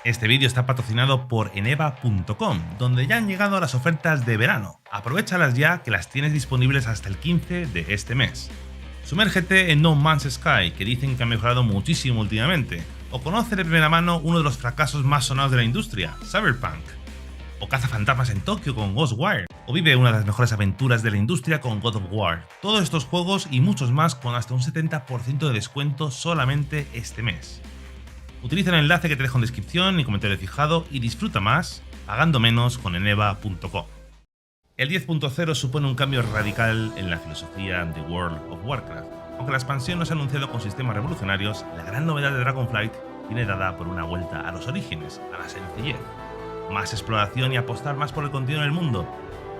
Este vídeo está patrocinado por eneva.com, donde ya han llegado las ofertas de verano. Aprovéchalas ya, que las tienes disponibles hasta el 15 de este mes. Sumérgete en No Man's Sky, que dicen que ha mejorado muchísimo últimamente, o conoce de primera mano uno de los fracasos más sonados de la industria, Cyberpunk. O caza fantasmas en Tokio con Ghostwire, o vive una de las mejores aventuras de la industria con God of War. Todos estos juegos y muchos más con hasta un 70% de descuento solamente este mes. Utiliza el enlace que te dejo en descripción y comentario fijado y disfruta más pagando menos con eneva.com. El 10.0 supone un cambio radical en la filosofía de World of Warcraft. Aunque la expansión no se ha anunciado con sistemas revolucionarios, la gran novedad de Dragonflight viene dada por una vuelta a los orígenes, a la sencillez. Más exploración y apostar más por el contenido en el mundo.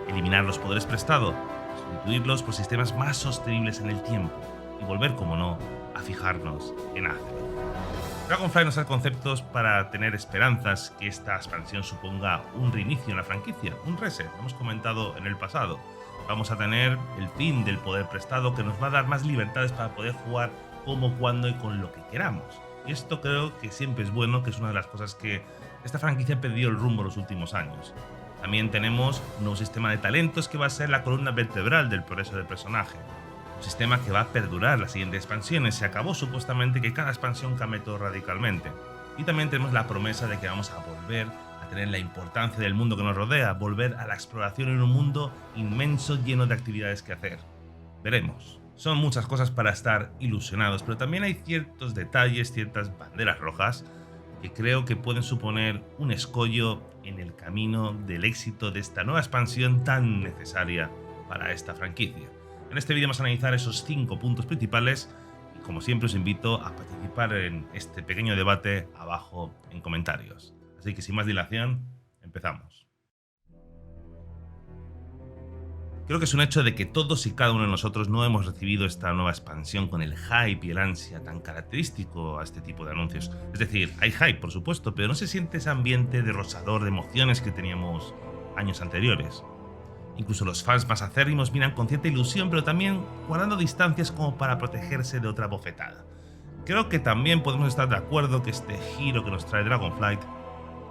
Eliminar los poderes prestados, sustituirlos por sistemas más sostenibles en el tiempo y volver, como no, a fijarnos en Azeroth. Dragonflight nos da conceptos para tener esperanzas que esta expansión suponga un reinicio en la franquicia, un reset, lo hemos comentado en el pasado. Vamos a tener el fin del poder prestado, que nos va a dar más libertades para poder jugar como, cuando y con lo que queramos. Y esto creo que siempre es bueno, que es una de las cosas que esta franquicia ha perdido el rumbo en los últimos años. También tenemos un nuevo sistema de talentos que va a ser la columna vertebral del progreso del personaje. Un sistema que va a perdurar las siguientes expansiones. Se acabó supuestamente que cada expansión cambie todo radicalmente. Y también tenemos la promesa de que vamos a volver a tener la importancia del mundo que nos rodea, volver a la exploración en un mundo inmenso lleno de actividades que hacer. Veremos. Son muchas cosas para estar ilusionados, pero también hay ciertos detalles, ciertas banderas rojas que creo que pueden suponer un escollo en el camino del éxito de esta nueva expansión tan necesaria para esta franquicia. En este vídeo vamos a analizar esos 5 puntos principales y, como siempre, os invito a participar en este pequeño debate abajo en comentarios. Así que, sin más dilación, empezamos. Creo que es un hecho de que todos y cada uno de nosotros no hemos recibido esta nueva expansión con el hype y el ansia tan característico a este tipo de anuncios. Es decir, hay hype, por supuesto, pero no se siente ese ambiente derrochador de emociones que teníamos años anteriores. Incluso los fans más acérrimos miran con cierta ilusión, pero también guardando distancias como para protegerse de otra bofetada. Creo que también podemos estar de acuerdo que este giro que nos trae Dragonflight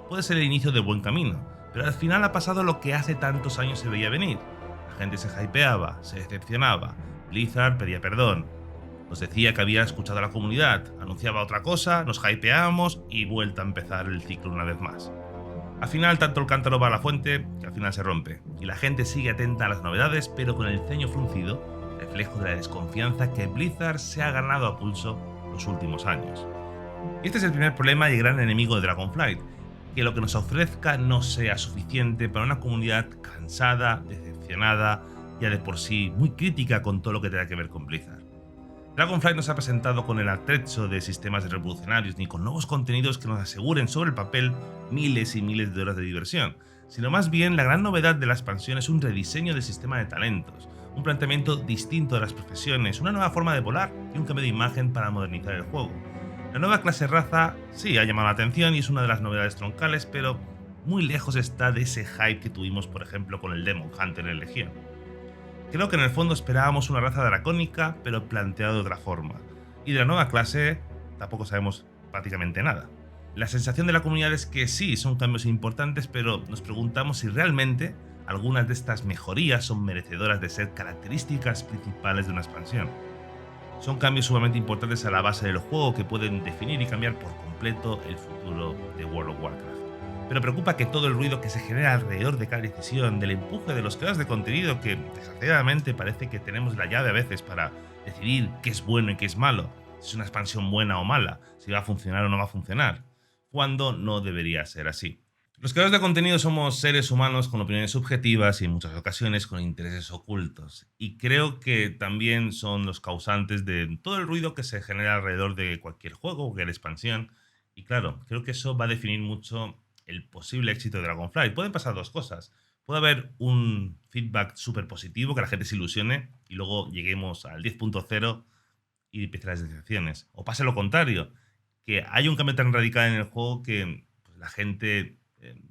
puede ser el inicio del buen camino, pero al final ha pasado lo que hace tantos años se veía venir. La gente se hypeaba, se decepcionaba, Blizzard pedía perdón, nos decía que había escuchado a la comunidad, anunciaba otra cosa, nos hypeábamos y vuelta a empezar el ciclo una vez más. Al final, tanto el cántaro va a la fuente que al final se rompe, y la gente sigue atenta a las novedades, pero con el ceño fruncido, reflejo de la desconfianza que Blizzard se ha ganado a pulso los últimos años. Y este es el primer problema y gran enemigo de Dragonflight, que lo que nos ofrezca no sea suficiente para una comunidad cansada, decepcionada, ya de por sí muy crítica con todo lo que tenga que ver con Blizzard. Dragonflight no se ha presentado con el atrecho de sistemas revolucionarios ni con nuevos contenidos que nos aseguren sobre el papel miles y miles de horas de diversión, sino más bien la gran novedad de la expansión es un rediseño del sistema de talentos, un planteamiento distinto de las profesiones, una nueva forma de volar y un cambio de imagen para modernizar el juego. La nueva clase raza sí ha llamado la atención y es una de las novedades troncales, pero muy lejos está de ese hype que tuvimos, por ejemplo, con el Demon Hunter en Legión. Creo que en el fondo esperábamos una raza dracónica, pero planteada de otra forma. Y de la nueva clase tampoco sabemos prácticamente nada. La sensación de la comunidad es que sí, son cambios importantes, pero nos preguntamos si realmente algunas de estas mejorías son merecedoras de ser características principales de una expansión. Son cambios sumamente importantes a la base del juego que pueden definir y cambiar por completo el futuro de World of Warcraft. Pero preocupa que todo el ruido que se genera alrededor de cada decisión, del empuje de los creadores de contenido, que desgraciadamente parece que tenemos la llave a veces para decidir qué es bueno y qué es malo, si es una expansión buena o mala, si va a funcionar o no va a funcionar, cuando no debería ser así. Los creadores de contenido somos seres humanos con opiniones subjetivas y en muchas ocasiones con intereses ocultos, y creo que también son los causantes de todo el ruido que se genera alrededor de cualquier juego o cualquier expansión, y claro, creo que eso va a definir mucho el posible éxito de Dragonflight. Pueden pasar dos cosas. Puede haber un feedback súper positivo, que la gente se ilusione y luego lleguemos al 10.0 y empiecen las decepciones. O pase lo contrario, que haya un cambio tan radical en el juego que pues, la gente,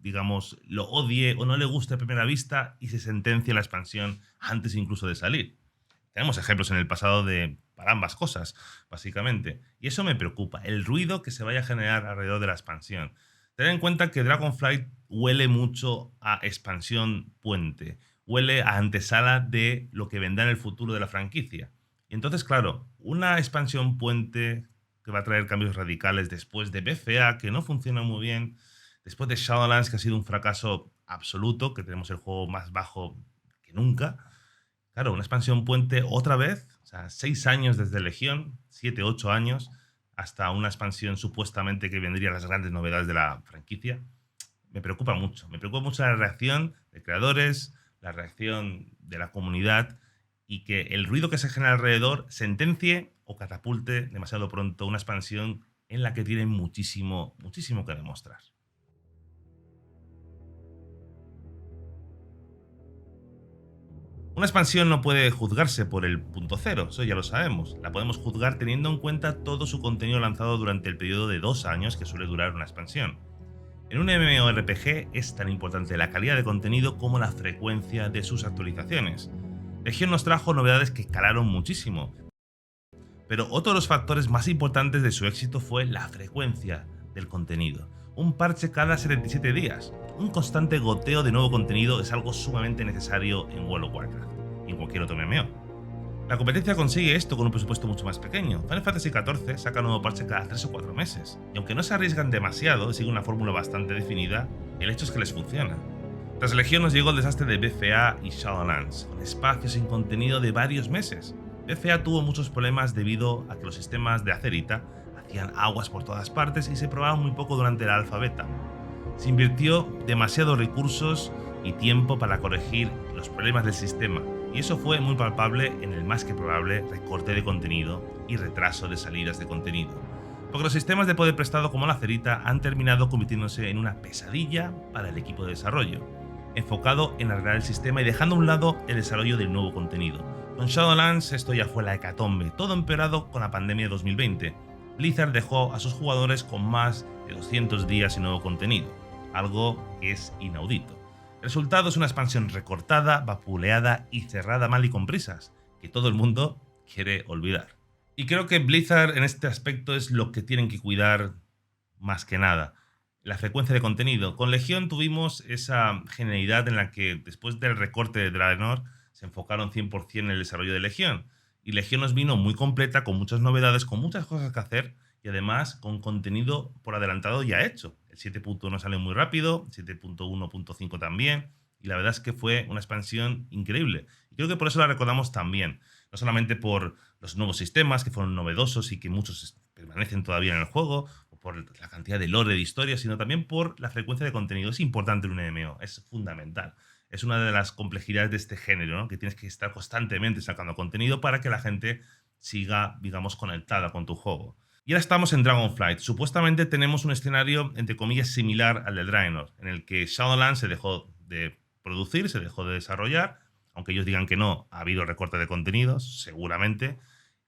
digamos, lo odie o no le guste a primera vista y se sentencie la expansión antes incluso de salir. Tenemos ejemplos en el pasado para ambas cosas, básicamente. Y eso me preocupa, el ruido que se vaya a generar alrededor de la expansión. Ten en cuenta que Dragonflight huele mucho a expansión puente, huele a antesala de lo que vendrá en el futuro de la franquicia. Y entonces, claro, una expansión puente que va a traer cambios radicales después de BFA, que no funciona muy bien, después de Shadowlands, que ha sido un fracaso absoluto, que tenemos el juego más bajo que nunca. Claro, una expansión puente otra vez, o sea, 6 años desde Legión, 7, 8 años, hasta una expansión supuestamente que vendría las grandes novedades de la franquicia. Me preocupa mucho la reacción de creadores, la reacción de la comunidad y que el ruido que se genera alrededor sentencie o catapulte demasiado pronto una expansión en la que tienen muchísimo, muchísimo que demostrar. Una expansión no puede juzgarse por el punto cero, eso ya lo sabemos. La podemos juzgar teniendo en cuenta todo su contenido lanzado durante el periodo de 2 años que suele durar una expansión. En un MMORPG es tan importante la calidad de contenido como la frecuencia de sus actualizaciones. Legion nos trajo novedades que calaron muchísimo, pero otro de los factores más importantes de su éxito fue la frecuencia del contenido. Un parche cada 77 días. Un constante goteo de nuevo contenido es algo sumamente necesario en World of Warcraft y en cualquier otro MMO. La competencia consigue esto con un presupuesto mucho más pequeño. Final Fantasy XIV saca un nuevo parche cada 3 o 4 meses, y aunque no se arriesgan demasiado y siguen una fórmula bastante definida, el hecho es que les funciona. Tras Legión nos llegó el desastre de BFA y Shadowlands, con espacios sin contenido de varios meses. BFA tuvo muchos problemas debido a que los sistemas de Acerita hacían aguas por todas partes y se probaban muy poco durante la alfa beta. Se invirtió demasiados recursos y tiempo para corregir los problemas del sistema, y eso fue muy palpable en el más que probable recorte de contenido y retraso de salidas de contenido, porque los sistemas de poder prestado como la Cerita han terminado convirtiéndose en una pesadilla para el equipo de desarrollo, enfocado en arreglar el sistema y dejando a un lado el desarrollo del nuevo contenido. Con Shadowlands esto ya fue la hecatombe, todo empeorado con la pandemia de 2020. Blizzard dejó a sus jugadores con más de 200 días sin nuevo contenido, algo que es inaudito. El resultado es una expansión recortada, vapuleada y cerrada mal y con prisas, que todo el mundo quiere olvidar. Y creo que Blizzard en este aspecto es lo que tienen que cuidar más que nada. La frecuencia de contenido. Con Legión tuvimos esa genialidad en la que después del recorte de Draenor se enfocaron 100% en el desarrollo de Legión. Y Legión nos vino muy completa, con muchas novedades, con muchas cosas que hacer y además con contenido por adelantado ya hecho. El 7.1 salió muy rápido, 7.1.5 también, y la verdad es que fue una expansión increíble. Y creo que por eso la recordamos también, no solamente por los nuevos sistemas que fueron novedosos y que muchos permanecen todavía en el juego, o por la cantidad de lore de historia, sino también por la frecuencia de contenido. Es importante en un MMO, es fundamental. Es una de las complejidades de este género, ¿no? Que tienes que estar constantemente sacando contenido para que la gente siga, digamos, conectada con tu juego. Y ahora estamos en Dragonflight. Supuestamente tenemos un escenario, entre comillas, similar al de Draenor, en el que Shadowlands se dejó de producir, se dejó de desarrollar, aunque ellos digan que no, ha habido recorte de contenidos, seguramente,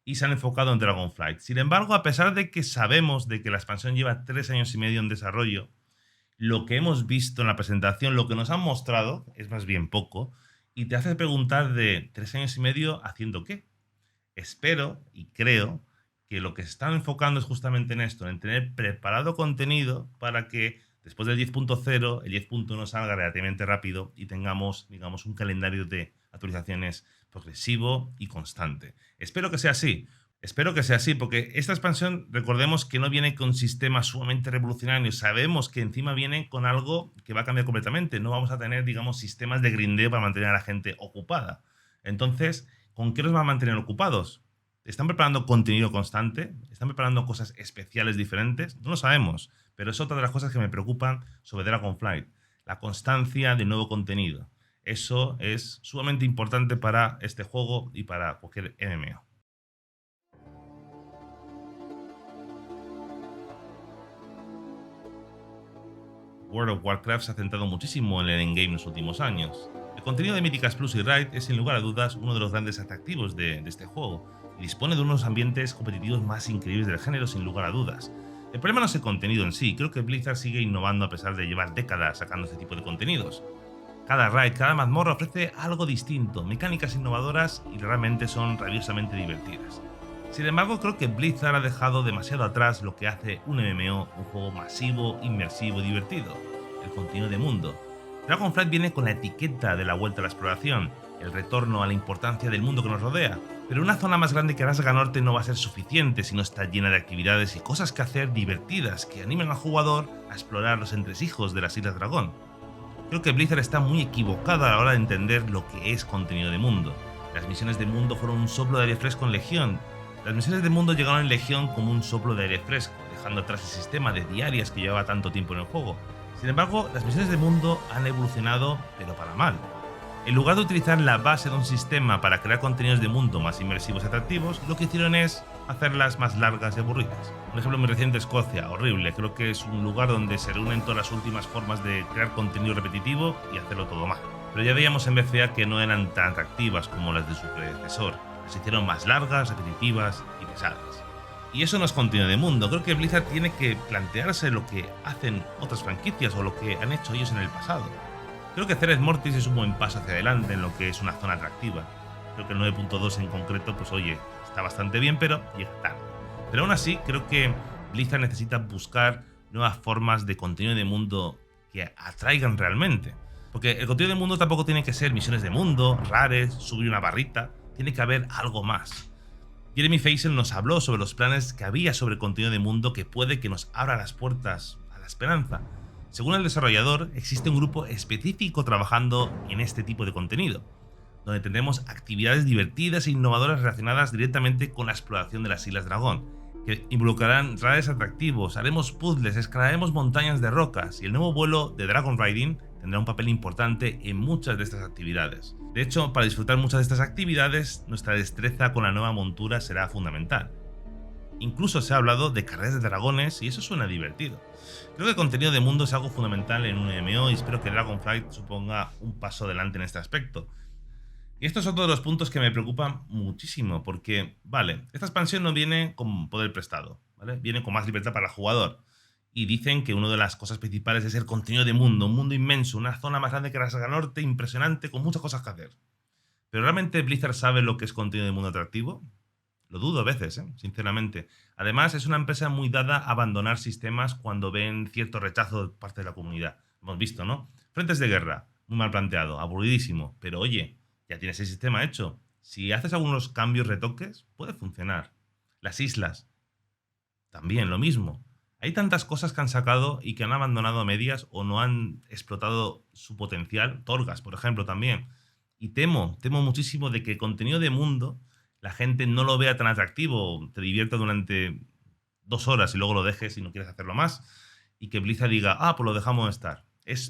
y se han enfocado en Dragonflight. Sin embargo, a pesar de que sabemos de que la expansión lleva 3 años y medio en desarrollo, lo que hemos visto en la presentación, lo que nos han mostrado, es más bien poco, y te hace preguntar de 3 años y medio haciendo qué. Espero y creo que lo que se están enfocando es justamente en esto, en tener preparado contenido para que después del 10.0, el 10.1 salga relativamente rápido y tengamos, digamos, un calendario de actualizaciones progresivo y constante. Espero que sea así. Espero que sea así, porque esta expansión, recordemos que no viene con sistemas sumamente revolucionarios. Sabemos que encima viene con algo que va a cambiar completamente. No vamos a tener, digamos, sistemas de grindeo para mantener a la gente ocupada. Entonces, ¿con qué nos van a mantener ocupados? ¿Están preparando contenido constante? ¿Están preparando cosas especiales diferentes? No lo sabemos, pero es otra de las cosas que me preocupan sobre Dragonflight. La constancia de nuevo contenido. Eso es sumamente importante para este juego y para cualquier MMO. World of Warcraft se ha centrado muchísimo en el endgame en los últimos años. El contenido de Mythicast Plus y Raid es sin lugar a dudas uno de los grandes atractivos de este juego, y dispone de unos ambientes competitivos más increíbles del género sin lugar a dudas. El problema no es el contenido en sí, creo que Blizzard sigue innovando a pesar de llevar décadas sacando este tipo de contenidos. Cada raid, cada mazmorra ofrece algo distinto, mecánicas innovadoras y realmente son rabiosamente divertidas. Sin embargo, creo que Blizzard ha dejado demasiado atrás lo que hace un MMO, un juego masivo, inmersivo y divertido: el contenido de mundo. Dragonflight viene con la etiqueta de la vuelta a la exploración, el retorno a la importancia del mundo que nos rodea, pero una zona más grande que Arasga Norte no va a ser suficiente si no está llena de actividades y cosas que hacer divertidas que animen al jugador a explorar los entresijos de las Islas Dragón. Creo que Blizzard está muy equivocada a la hora de entender lo que es contenido de mundo. Las misiones de mundo fueron un soplo de aire fresco en Legión. Las misiones de mundo llegaron en Legión como un soplo de aire fresco, dejando atrás el sistema de diarias que llevaba tanto tiempo en el juego. Sin embargo, las misiones de mundo han evolucionado, pero para mal. En lugar de utilizar la base de un sistema para crear contenidos de mundo más inmersivos y atractivos, lo que hicieron es hacerlas más largas y aburridas. Un ejemplo muy reciente: Escocia, horrible. Creo que es un lugar donde se reúnen todas las últimas formas de crear contenido repetitivo y hacerlo todo mal. Pero ya veíamos en BFA que no eran tan atractivas como las de su predecesor. Las hicieron más largas, repetitivas y pesadas. Y eso no es contenido de mundo. Creo que Blizzard tiene que plantearse lo que hacen otras franquicias o lo que han hecho ellos en el pasado. Creo que Ceres Mortis es un buen paso hacia adelante en lo que es una zona atractiva. Creo que el 9.2 en concreto, pues oye, está bastante bien, pero llega tarde. Pero aún así, creo que Blizzard necesita buscar nuevas formas de contenido de mundo que atraigan realmente. Porque el contenido de mundo tampoco tiene que ser misiones de mundo, rares, subir una barrita. Tiene que haber algo más. Jeremy Faisal nos habló sobre los planes que había sobre contenido de mundo que puede que nos abra las puertas a la esperanza. Según el desarrollador, existe un grupo específico trabajando en este tipo de contenido, donde tendremos actividades divertidas e innovadoras relacionadas directamente con la exploración de las Islas Dragón, que involucrarán rares atractivos, haremos puzzles, escalaremos montañas de rocas, y el nuevo vuelo de Dragon Riding tendrá un papel importante en muchas de estas actividades. De hecho, para disfrutar muchas de estas actividades, nuestra destreza con la nueva montura será fundamental. Incluso se ha hablado de carreras de dragones y eso suena divertido. Creo que el contenido de mundo es algo fundamental en un MMO y espero que Dragonflight suponga un paso adelante en este aspecto. Y esto es otro de los puntos que me preocupan muchísimo, porque, vale, esta expansión no viene con poder prestado, ¿vale? Viene con más libertad para el jugador. Y dicen que una de las cosas principales es el contenido de mundo, un mundo inmenso, una zona más grande que Arasga Norte, impresionante, con muchas cosas que hacer. ¿Pero realmente Blizzard sabe lo que es contenido de mundo atractivo? Lo dudo a veces, sinceramente. Además, es una empresa muy dada a abandonar sistemas cuando ven cierto rechazo de parte de la comunidad. Hemos visto, ¿no? Frentes de guerra, muy mal planteado, aburridísimo. Pero oye, ya tienes el sistema hecho. Si haces algunos cambios, retoques, puede funcionar. Las islas, también lo mismo. Hay tantas cosas que han sacado y que han abandonado a medias o no han explotado su potencial. Torghast, por ejemplo, también. Y temo muchísimo de que el contenido de mundo la gente no lo vea tan atractivo, te divierta durante 2 horas y luego lo dejes y no quieres hacerlo más, y que Blizzard diga, pues lo dejamos estar.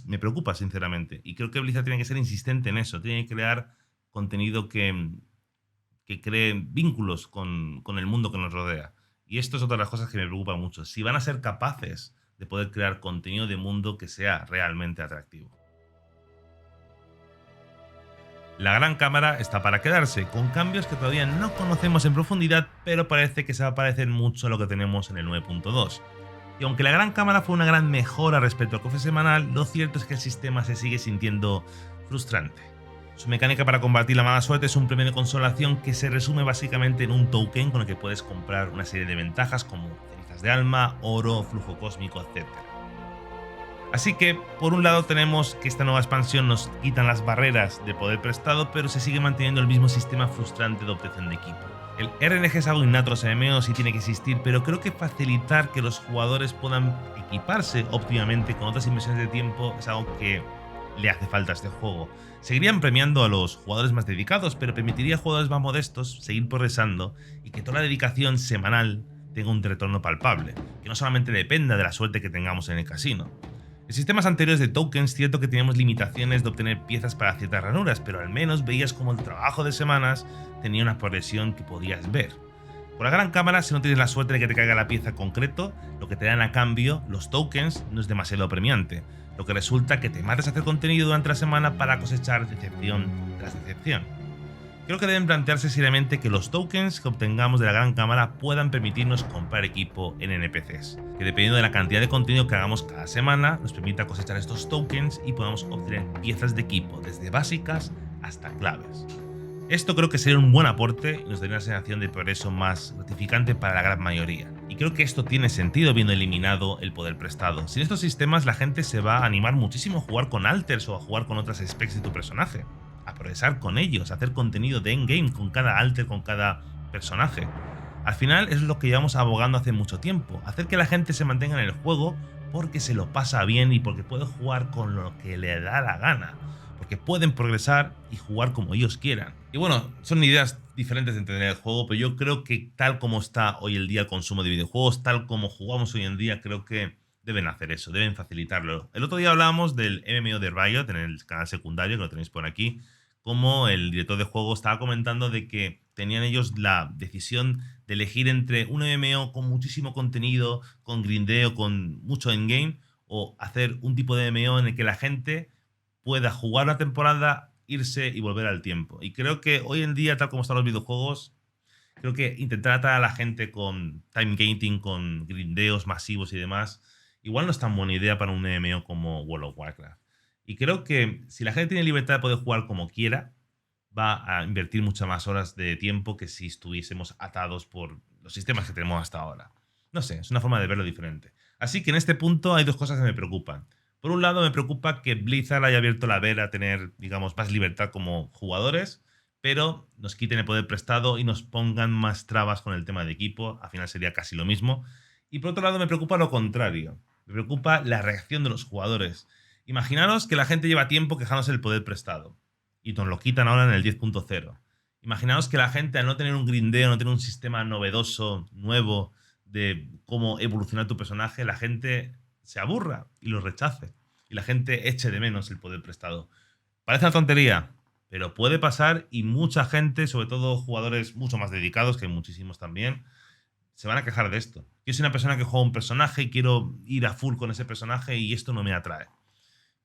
Me preocupa, sinceramente. Y creo que Blizzard tiene que ser insistente en eso. Tiene que crear contenido que cree vínculos con el mundo que nos rodea. Y esto es otra de las cosas que me preocupa mucho. Si van a ser capaces de poder crear contenido de mundo que sea realmente atractivo. La gran cámara está para quedarse, con cambios que todavía no conocemos en profundidad, pero parece que se va a parecer mucho a lo que tenemos en el 9.2. Y aunque la gran cámara fue una gran mejora respecto al cofre semanal, lo cierto es que el sistema se sigue sintiendo frustrante. Su mecánica para combatir la mala suerte es un premio de consolación que se resume básicamente en un token con el que puedes comprar una serie de ventajas como cenizas de alma, oro, flujo cósmico, etc. Así que, por un lado tenemos que esta nueva expansión nos quitan las barreras de poder prestado, pero se sigue manteniendo el mismo sistema frustrante de obtención de equipo. El RNG es algo innato a los MMOs y tiene que existir, pero creo que facilitar que los jugadores puedan equiparse óptimamente con otras inversiones de tiempo es algo que le hace falta a este juego. Seguirían premiando a los jugadores más dedicados, pero permitiría a jugadores más modestos seguir progresando y que toda la dedicación semanal tenga un retorno palpable, que no solamente dependa de la suerte que tengamos en el casino. En sistemas anteriores de tokens, cierto que teníamos limitaciones de obtener piezas para ciertas ranuras, pero al menos veías como el trabajo de semanas tenía una progresión que podías ver. Con la gran cámara, si no tienes la suerte de que te caiga la pieza concreto, lo que te dan a cambio, los tokens, no es demasiado premiante, lo que resulta que te mates a hacer contenido durante la semana para cosechar decepción tras decepción. Creo que deben plantearse seriamente que los tokens que obtengamos de la gran cámara puedan permitirnos comprar equipo en NPCs, que dependiendo de la cantidad de contenido que hagamos cada semana, nos permita cosechar estos tokens y podamos obtener piezas de equipo, desde básicas hasta claves. Esto creo que sería un buen aporte y nos daría una sensación de progreso más gratificante para la gran mayoría. Y creo que esto tiene sentido viendo eliminado el poder prestado. Sin estos sistemas la gente se va a animar muchísimo a jugar con alters o a jugar con otras specs de tu personaje. A progresar con ellos, a hacer contenido de endgame con cada alter, con cada personaje. Al final es lo que llevamos abogando hace mucho tiempo. Hacer que la gente se mantenga en el juego porque se lo pasa bien y porque puede jugar con lo que le da la gana. Porque pueden progresar y jugar como ellos quieran. Y bueno, son ideas diferentes de entender el juego, pero yo creo que tal como está hoy el día el consumo de videojuegos, tal como jugamos hoy en día, creo que deben hacer eso, deben facilitarlo. El otro día hablábamos del MMO de Riot en el canal secundario, que lo tenéis por aquí, como el director de juego estaba comentando de que tenían ellos la decisión de elegir entre un MMO con muchísimo contenido, con grindeo, con mucho endgame, o hacer un tipo de MMO en el que la gente pueda jugar una temporada, irse y volver al tiempo. Y creo que hoy en día, tal como están los videojuegos, creo que intentar atraer a la gente con time gating, con grindeos masivos y demás, igual no es tan buena idea para un MMO como World of Warcraft. Y creo que si la gente tiene libertad de poder jugar como quiera, va a invertir muchas más horas de tiempo que si estuviésemos atados por los sistemas que tenemos hasta ahora. No sé, es una forma de verlo diferente. Así que en este punto hay dos cosas que me preocupan. Por un lado, me preocupa que Blizzard haya abierto la veda a tener, digamos, más libertad como jugadores, pero nos quiten el poder prestado y nos pongan más trabas con el tema de equipo. Al final sería casi lo mismo. Y por otro lado, me preocupa lo contrario. Me preocupa la reacción de los jugadores. Imaginaros que la gente lleva tiempo quejándose del poder prestado y nos lo quitan ahora en el 10.0. Imaginaos que la gente, al no tener un grindeo, no tener un sistema novedoso, nuevo, de cómo evolucionar tu personaje, la gente se aburra y lo rechace. Y la gente eche de menos el poder prestado. Parece una tontería, pero puede pasar y mucha gente, sobre todo jugadores mucho más dedicados, que hay muchísimos también, se van a quejar de esto. Yo soy una persona que juega un personaje y quiero ir a full con ese personaje y esto no me atrae.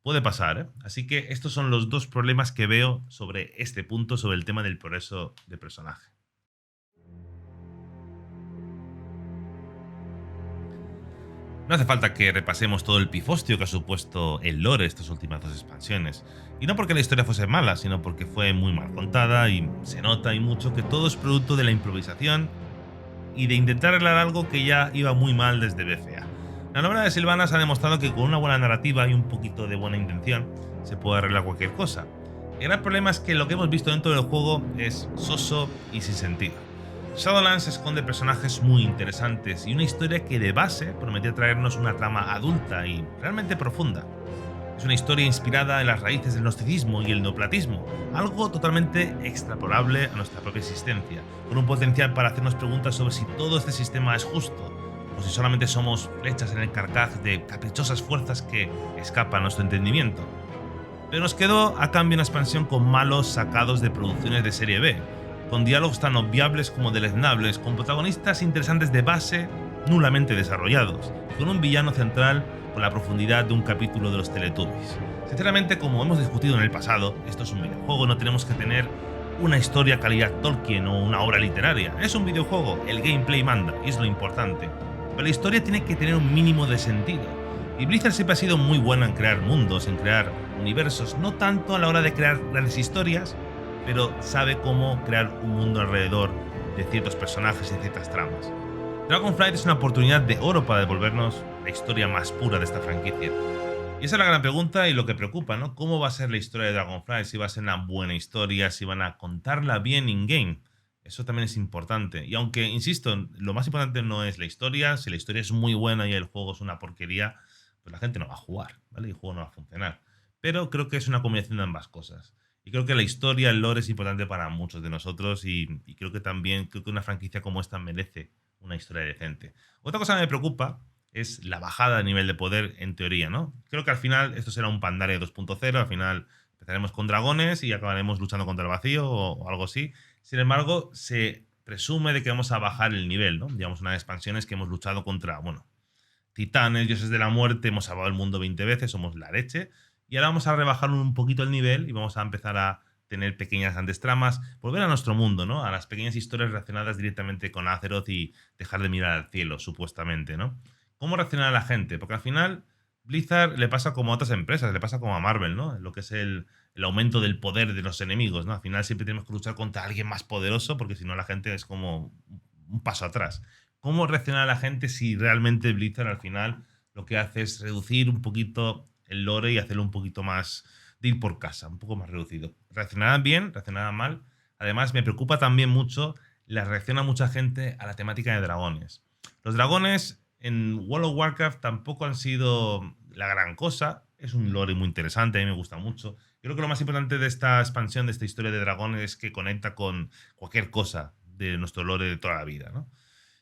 Puede pasar, ¿eh? Así que estos son los dos problemas que veo sobre este punto, sobre el tema del progreso de personaje. No hace falta que repasemos todo el pifostio que ha supuesto el lore estas últimas dos expansiones. Y no porque la historia fuese mala, sino porque fue muy mal contada y se nota y mucho que todo es producto de la improvisación y de intentar arreglar algo que ya iba muy mal desde BFA. La novela de Sylvanas ha demostrado que con una buena narrativa y un poquito de buena intención se puede arreglar cualquier cosa. El gran problema es que lo que hemos visto dentro del juego es soso y sin sentido. Shadowlands esconde personajes muy interesantes y una historia que de base prometía traernos una trama adulta y realmente profunda. Es una historia inspirada en las raíces del gnosticismo y el neoplatismo, algo totalmente extrapolable a nuestra propia existencia, con un potencial para hacernos preguntas sobre si todo este sistema es justo, o si solamente somos flechas en el carcaj de caprichosas fuerzas que escapan a nuestro entendimiento. Pero nos quedó a cambio una expansión con malos sacados de producciones de serie B, con diálogos tan obviables como deleznables, con protagonistas interesantes de base, nulamente desarrollados, y con un villano central con la profundidad de un capítulo de los Teletubbies. Sinceramente, como hemos discutido en el pasado, esto es un videojuego, no tenemos que tener una historia calidad Tolkien o una obra literaria. Es un videojuego, el gameplay manda, y es lo importante. Pero la historia tiene que tener un mínimo de sentido. Y Blizzard siempre ha sido muy buena en crear mundos, en crear universos, no tanto a la hora de crear grandes historias, pero sabe cómo crear un mundo alrededor de ciertos personajes y ciertas tramas. Dragonflight es una oportunidad de oro para devolvernos la historia más pura de esta franquicia. Y esa es la gran pregunta y lo que preocupa, ¿no? ¿Cómo va a ser la historia de Dragonflight? Si va a ser una buena historia, si van a contarla bien in-game. Eso también es importante. Y aunque, insisto, lo más importante no es la historia, si la historia es muy buena y el juego es una porquería, pues la gente no va a jugar, ¿vale? Y el juego no va a funcionar. Pero creo que es una combinación de ambas cosas. Y creo que la historia, el lore es importante para muchos de nosotros y creo que también creo que una franquicia como esta merece una historia decente. Otra cosa que me preocupa es la bajada de nivel de poder en teoría, ¿no? Creo que al final esto será un Pandaria 2.0, al final empezaremos con dragones y acabaremos luchando contra el vacío o algo así. Sin embargo, se presume de que vamos a bajar el nivel, ¿no? Digamos, unas expansiones que hemos luchado contra, bueno, titanes, dioses de la muerte, hemos salvado el mundo 20 veces, somos la leche. Y ahora vamos a rebajar un poquito el nivel y vamos a empezar a tener pequeñas grandes tramas, volver a nuestro mundo, ¿no? A las pequeñas historias relacionadas directamente con Azeroth y dejar de mirar al cielo, supuestamente, ¿no? ¿Cómo reaccionará la gente? Porque al final Blizzard le pasa como a otras empresas, le pasa como a Marvel, ¿no? Lo que es el aumento del poder de los enemigos, ¿no? Al final siempre tenemos que luchar contra alguien más poderoso porque si no la gente es como un paso atrás. ¿Cómo reacciona la gente si realmente Blizzard al final lo que hace es reducir un poquito el lore y hacerlo un poquito más de ir por casa, un poco más reducido? ¿Reaccionarán bien? ¿Reaccionarán mal? Además, me preocupa también mucho la reacción a mucha gente a la temática de dragones. Los dragones en World of Warcraft tampoco han sido la gran cosa. Es un lore muy interesante, a mí me gusta mucho. Yo creo que lo más importante de esta expansión, de esta historia de dragones, es que conecta con cualquier cosa de nuestro lore de toda la vida, ¿no?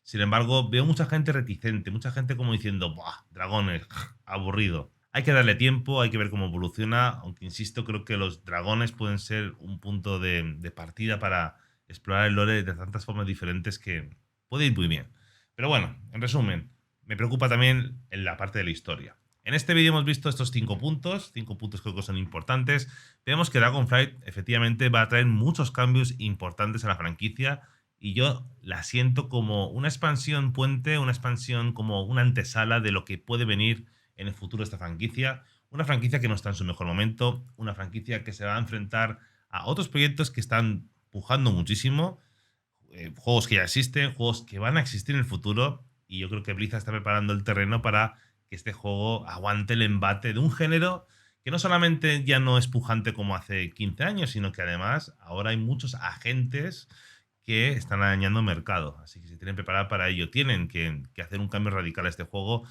Sin embargo, veo mucha gente reticente, mucha gente como diciendo, ¡buah! Dragones, aburrido. Hay que darle tiempo, hay que ver cómo evoluciona, aunque insisto, creo que los dragones pueden ser un punto de partida para explorar el lore de tantas formas diferentes que puede ir muy bien. Pero bueno, en resumen, me preocupa también en la parte de la historia. En este vídeo hemos visto estos 5 puntos creo que son importantes. Vemos que Dragonflight efectivamente va a traer muchos cambios importantes a la franquicia y yo la siento como una expansión puente, una expansión como una antesala de lo que puede venir en el futuro de esta franquicia. Una franquicia que no está en su mejor momento, una franquicia que se va a enfrentar a otros proyectos que están pujando muchísimo, juegos que ya existen, juegos que van a existir en el futuro, y yo creo que Blizzard está preparando el terreno para que este juego aguante el embate de un género que no solamente ya no es pujante como hace 15 años, sino que además ahora hay muchos agentes que están arañando mercado, así que se tienen que preparar para ello. Tienen que hacer un cambio radical a este juego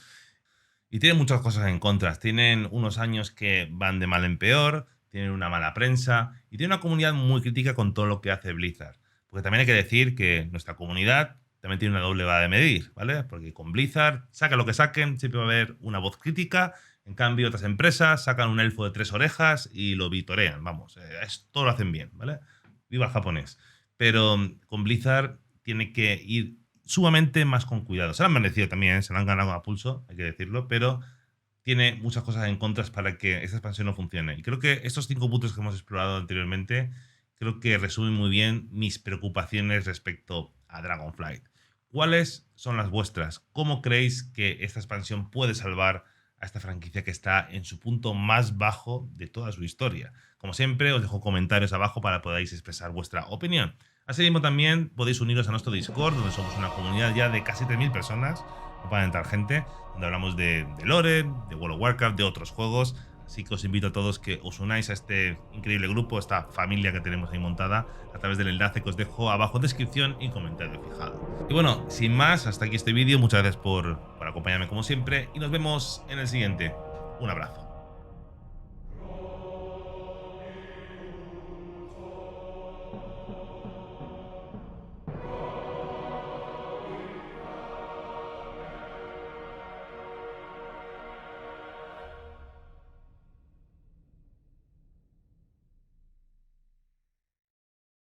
y tienen muchas cosas en contra. Tienen unos años que van de mal en peor, tienen una mala prensa y tienen una comunidad muy crítica con todo lo que hace Blizzard. Porque también hay que decir que nuestra comunidad también tiene una doble vara de medir, ¿vale? Porque con Blizzard, saca lo que saquen, siempre va a haber una voz crítica. En cambio, otras empresas sacan un elfo de 3 orejas y lo vitorean. Vamos, todo lo hacen bien, ¿vale? Viva el japonés. Pero con Blizzard tiene que ir sumamente más con cuidado. Se lo han merecido también, se lo han ganado a pulso, hay que decirlo, pero tiene muchas cosas en contra para que esta expansión no funcione. Y creo que estos 5 puntos que hemos explorado anteriormente, creo que resumen muy bien mis preocupaciones respecto a Dragonflight. ¿Cuáles son las vuestras? ¿Cómo creéis que esta expansión puede salvar a esta franquicia que está en su punto más bajo de toda su historia? Como siempre, os dejo comentarios abajo para que podáis expresar vuestra opinión. Asimismo, también podéis uniros a nuestro Discord, donde somos una comunidad ya de casi 3.000 personas, no para entrar gente, donde hablamos de lore, de World of Warcraft, de otros juegos. Así que os invito a todos que os unáis a este increíble grupo, esta familia que tenemos ahí montada, a través del enlace que os dejo abajo en descripción y comentario fijado. Y bueno, sin más, hasta aquí este vídeo. Muchas gracias por acompañarme como siempre y nos vemos en el siguiente. Un abrazo.